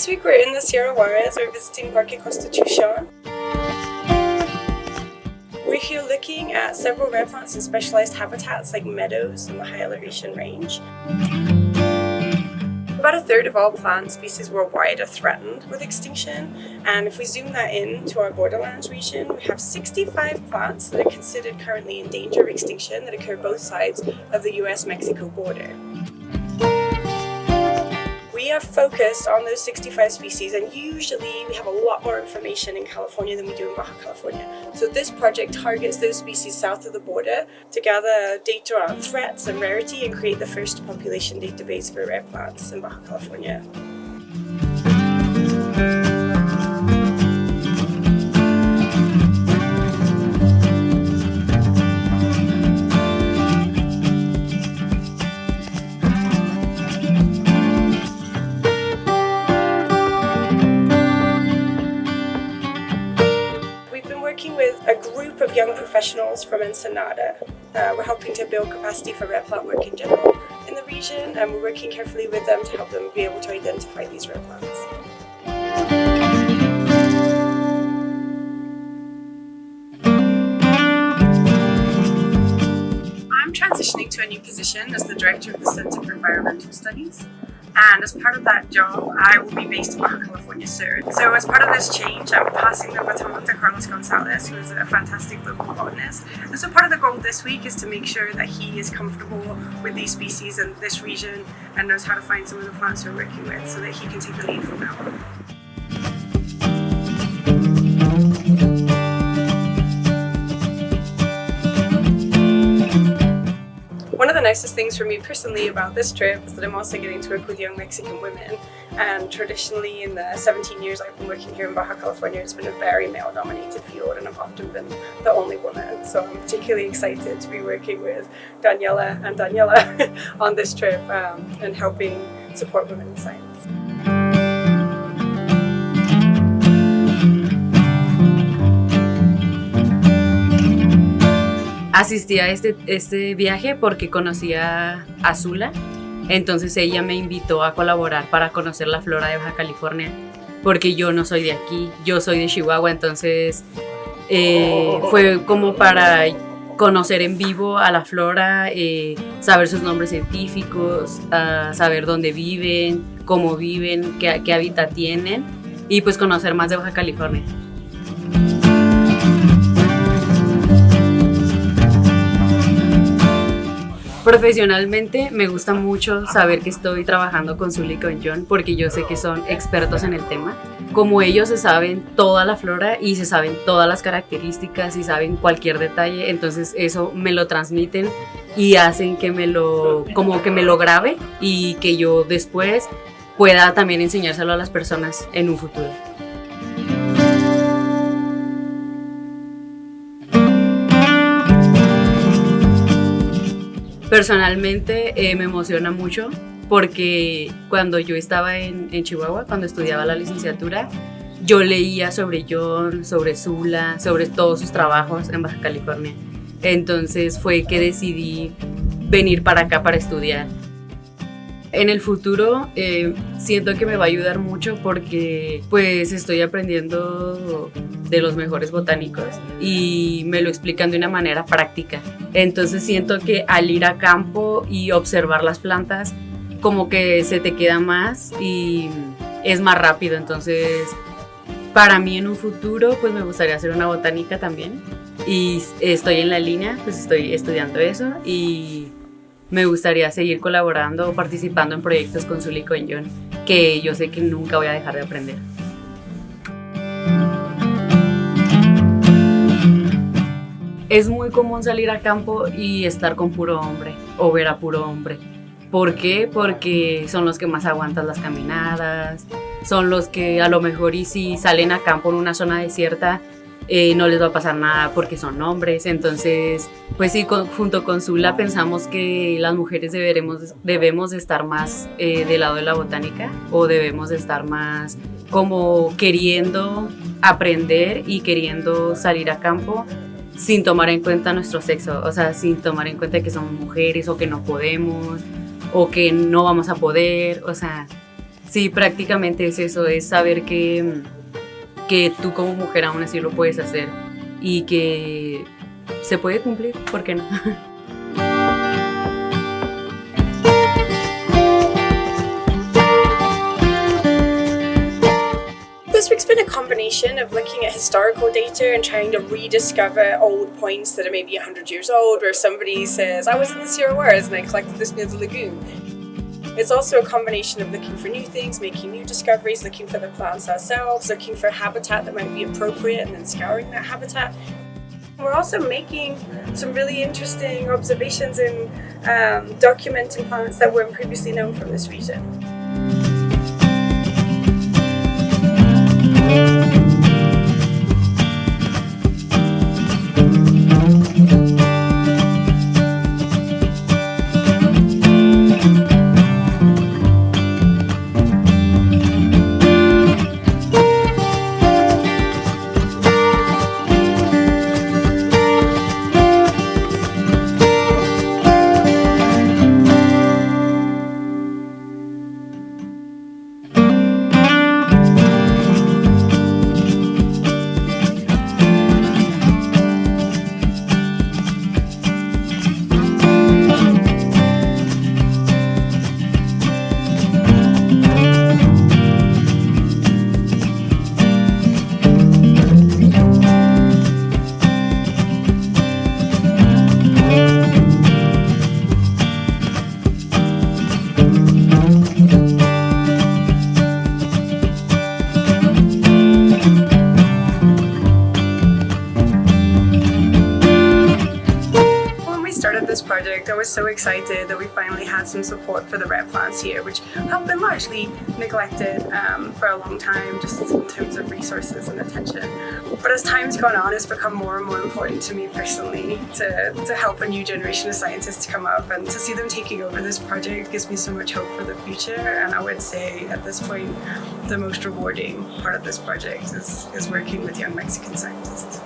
This week we're in the Sierra Juárez. We're visiting Parque Constitucion. We're here looking at several rare plants in specialized habitats like meadows in the high elevation range. About a third of all plant species worldwide are threatened with extinction, and if we zoom that in to our borderlands region, we have 65 plants that are considered currently in danger of extinction that occur both sides of the US-Mexico border. We are focused on those 65 species, and usually we have a lot more information in California than we do in Baja California. So this project targets those species south of the border to gather data on threats and rarity and create the first population database for rare plants in Baja California. With a group of young professionals from Ensenada. We're helping to build capacity for rare plant work in general in the region, and we're working carefully with them to help them be able to identify these rare plants. I'm transitioning to a new position as the Director of the Center for Environmental Studies. And as part of that job, I will be based in Baja California Sur. So as part of this change, I'm passing the baton to Carlos Gonzalez, who is a fantastic local botanist. And so part of the goal this week is to make sure that he is comfortable with these species and this region and knows how to find some of the plants we're working with so that he can take the lead from now on. One of the nicest things for me personally about this trip is that I'm also getting to work with young Mexican women, and traditionally in the 17 years I've been working here in Baja California, it's been a very male-dominated field and I've often been the only woman. So I'm particularly excited to be working with Daniela on this trip and helping support women in science. Asistí a este viaje porque conocía a Zula, entonces ella me invitó a colaborar para conocer la flora de Baja California, porque yo no soy de aquí, yo soy de Chihuahua, entonces fue como para conocer en vivo a la flora, saber sus nombres científicos, saber dónde viven, cómo viven, qué hábitat tienen y pues conocer más de Baja California. Profesionalmente me gusta mucho saber que estoy trabajando con Zula y con John porque yo sé que son expertos en el tema. Como ellos se saben toda la flora y se saben todas las características y saben cualquier detalle, entonces eso me lo transmiten y hacen que como que me lo grabe y que yo después pueda también enseñárselo a las personas en un futuro. Personalmente me emociona mucho porque cuando yo estaba en Chihuahua, cuando estudiaba la licenciatura, yo leía sobre John, sobre Zula, sobre todos sus trabajos en Baja California. Entonces fue que decidí venir para acá para estudiar. En el futuro siento que me va a ayudar mucho porque pues estoy aprendiendo de los mejores botánicos y me lo explican de una manera práctica. Entonces siento que al ir a campo y observar las plantas como que se te queda más y es más rápido. Entonces para mí en un futuro pues me gustaría hacer una botánica también y estoy en la línea, pues estoy estudiando eso y me gustaría seguir colaborando o participando en proyectos con Zula y con John, que yo sé que nunca voy a dejar de aprender. Es muy común salir a campo y estar con puro hombre o ver a puro hombre. ¿Por qué? Porque son los que más aguantan las caminadas, son los que a lo mejor y si salen a campo en una zona desierta no les va a pasar nada porque son hombres. Entonces, pues sí, junto con Zula pensamos que las mujeres debemos de estar más del lado de la botánica o debemos de estar más como queriendo aprender y queriendo salir a campo sin tomar en cuenta nuestro sexo, o sea, sin tomar en cuenta que somos mujeres o que no podemos o que no vamos a poder, o sea, Sí, prácticamente es eso, es saber que tú como mujer aún así lo puedes hacer y que se puede cumplir, ¿por qué no? This week's been a combination of looking at historical data and trying to rediscover old points that are maybe 100 years old, where somebody says, I was in the Sierra Juárez and I collected this near the lagoon. It's also a combination of looking for new things, making new discoveries, looking for the plants ourselves, looking for habitat that might be appropriate and then scouring that habitat. We're also making some really interesting observations in documenting plants that weren't previously known from this region. This project, I was so excited that we finally had some support for the red plants here, which have been largely neglected for a long time, just in terms of resources and attention. But as time's gone on, it's become more and more important to me personally to help a new generation of scientists come up, and to see them taking over this project gives me so much hope for the future. And I would say at this point, the most rewarding part of this project is working with young Mexican scientists.